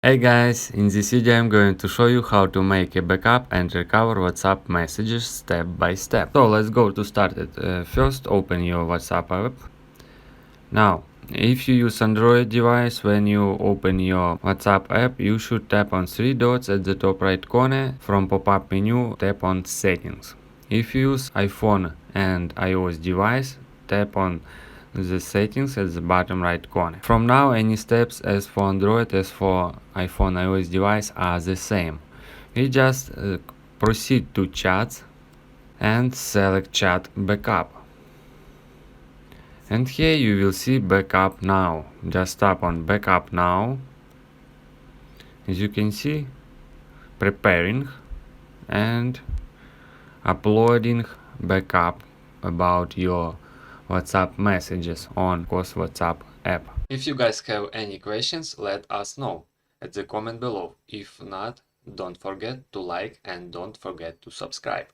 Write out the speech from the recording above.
Hey guys, in this video I'm going to show you how to make a backup and recover WhatsApp messages step by step. So let's go to start it. First open your WhatsApp app. Now, if you use Android device, when you open your WhatsApp app, you should tap on three dots at the top right corner. From pop-up menu, tap on settings. If you use iPhone and iOS device, tap on the settings at the bottom right corner. From now, any steps as for Android as for iPhone iOS device are the same. We just proceed to chats and select chat backup. And here you will see backup now. Just tap on backup now. As you can see, preparing and uploading backup about your WhatsApp messages on course WhatsApp app. If you guys have any questions, let us know at the comment below. If not, don't forget to like and don't forget to subscribe.